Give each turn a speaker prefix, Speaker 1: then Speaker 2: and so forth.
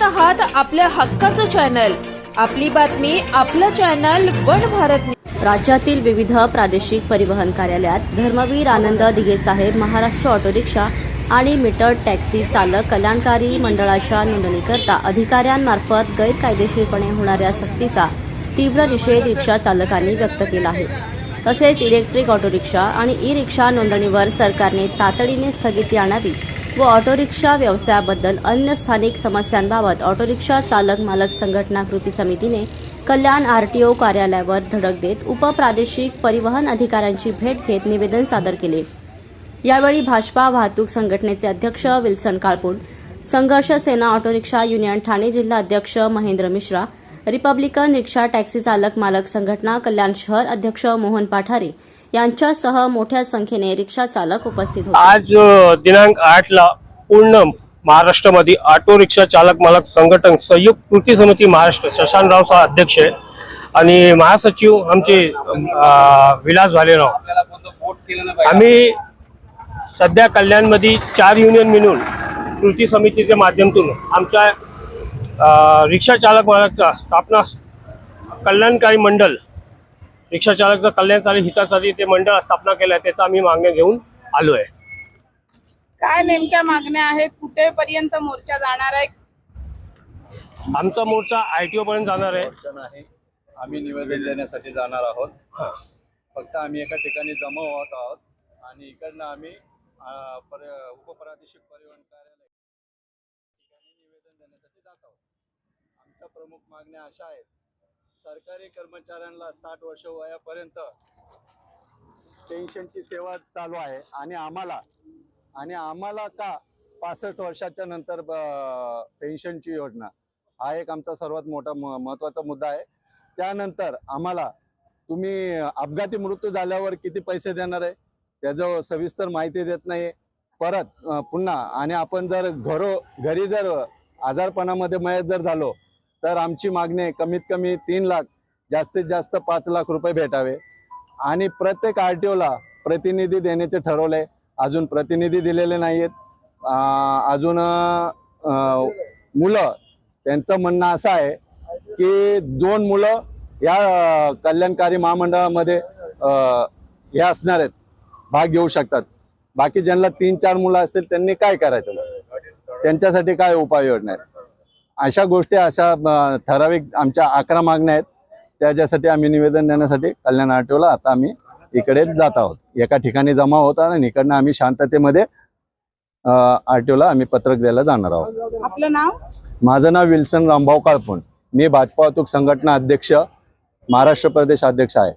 Speaker 1: आहात आपल्या हक्काचं चॅनल, आपली बातमी आपलं चॅनल वन भारत।
Speaker 2: राज्यातील विविध प्रादेशिक परिवहन कार्यालयात धर्मवीर आनंद दिघे साहेब महाराष्ट्र ऑटो रिक्षा आणि मीटर टॅक्सी चालक कल्याणकारी मंडळाच्या नोंदणीकरता अधिकाऱ्यांमार्फत गैरकायदेशीरपणे होणाऱ्या सक्तीचा तीव्र निषेध रिक्षा चालकांनी व्यक्त केला आहे। तसेच इलेक्ट्रिक ऑटो रिक्षा आणि ई रिक्षा नोंदणीवर सरकारने तातडीने स्थगिती आणावी व ऑटो रिक्षा व्यवसायाबद्दल अन्य स्थानिक समस्यांबाबत ऑटो रिक्षा चालक मालक संघटना कृती समितीने कल्याण आरटीओ कार्यालयावर धडक देत उपप्रादेशिक परिवहन अधिकाऱ्यांची भेट घेत निवेदन सादर केले। यावेळी भाजपा वाहतूक संघटनेचे अध्यक्ष विल्सन काळपुंड, संघर्ष सेना ऑटो रिक्षा युनियन ठाणे जिल्हा अध्यक्ष Mahendra Mishra, Republican rickshaw taxi चालक मालक संघटना कल्याण शहर अध्यक्ष मोहन पाठारे यांच्यासह मोठ्या संख्येने रिक्षा चालक उपस्थित होते।
Speaker 3: आज दिनांक 8 ला पूर्ण महाराष्ट्रामध्ये ऑटो रिक्षा चालक मालक संघटन संयुक्त कृती समिती महाराष्ट्र शशांकराव साह अध्यक्ष आहे आणि महासचिव आमचे विलास भालेराव। आम्ही सध्या कल्याणमध्ये 4 युनियन मिळून कृती समितीच्या माध्यमातून आमच्या रिक्षा चालक मालकचा स्थापना कल्याणकारी मंडळ रिक्षा चालकचा कल्याणकारी हितासाठी ते मंडळ स्थापना केलं, त्याचा आम्ही मागण्या घेऊन आलो आहे।
Speaker 4: काय नेमक्या मागण्या आहेत, कुठेपर्यंत मोर्चा जाणार आहे?
Speaker 3: आमचा मोर्चा आरटीओ पर्यंत जाणार आहे।
Speaker 5: आम्ही निवेदन देण्यासाठी जाणार आहोत। फक्त आम्ही एका ठिकाणी जमा होत आहोत आणि इकडनं आम्ही उपप्रादेशिक परिवहन कार्यालय ठिकाणी निवेदन देण्यासाठी जात आहोत। आमच्या प्रमुख मागण्या अशा आहेत, सरकारी कर्मचाऱ्यांना 60 वर्ष वयापर्यंत पेन्शनची सेवा चालू आहे आणि आम्हाला का 65 वर्षाच्या नंतर पेन्शनची योजना हा एक आमचा सर्वात मोठा महत्त्वाचा मुद्दा आहे। त्यानंतर आम्हाला तुम्ही अपघाती मृत्यू झाल्यावर किती पैसे देणार आहे त्याचं सविस्तर माहिती देत नाही परत पुन्हा, आणि आपण जर घरी जर आजारपणामध्ये मयत जर झालो तर आमची मागणी कमीत कमी 3 लाख जास्तीत जास्त 5 लाख रुपये भेटावे आणि प्रत्येक आरटीओला प्रतिनिधी देण्याचे ठरवले। अजून प्रतिनिधी दिलेले नाहीत। अजून मुलं, त्यांचं म्हणणं असं आहे की 2 मुलं या कल्याणकारी महामंडळामध्ये हे असणार आहेत, भाग घेऊ शकतात। बाकी ज्यांना 3-4 मुलं असतील त्यांनी काय करायचं, त्यांच्यासाठी काय उपाययोजना आहेत? अशा गोष्टी, अशा ठराविक आमच्या 11 मागण्या आहेत। त्याच्यासाठी आम्ही निवेदन देण्यासाठी कल्याण आरटीओला आता आम्ही इकडे जात आहोत। एका ठिकाणी जमा होत आणि इकडनं आम्ही शांततेमध्ये आरटीओला आम्ही पत्रक द्यायला जाणार आहोत।
Speaker 4: आपलं नाव?
Speaker 5: माझं नाव विल्सन रामभाऊ काळपुंड, मी भाजपा वाहतूक संघटना अध्यक्ष महाराष्ट्र प्रदेश अध्यक्ष आहे।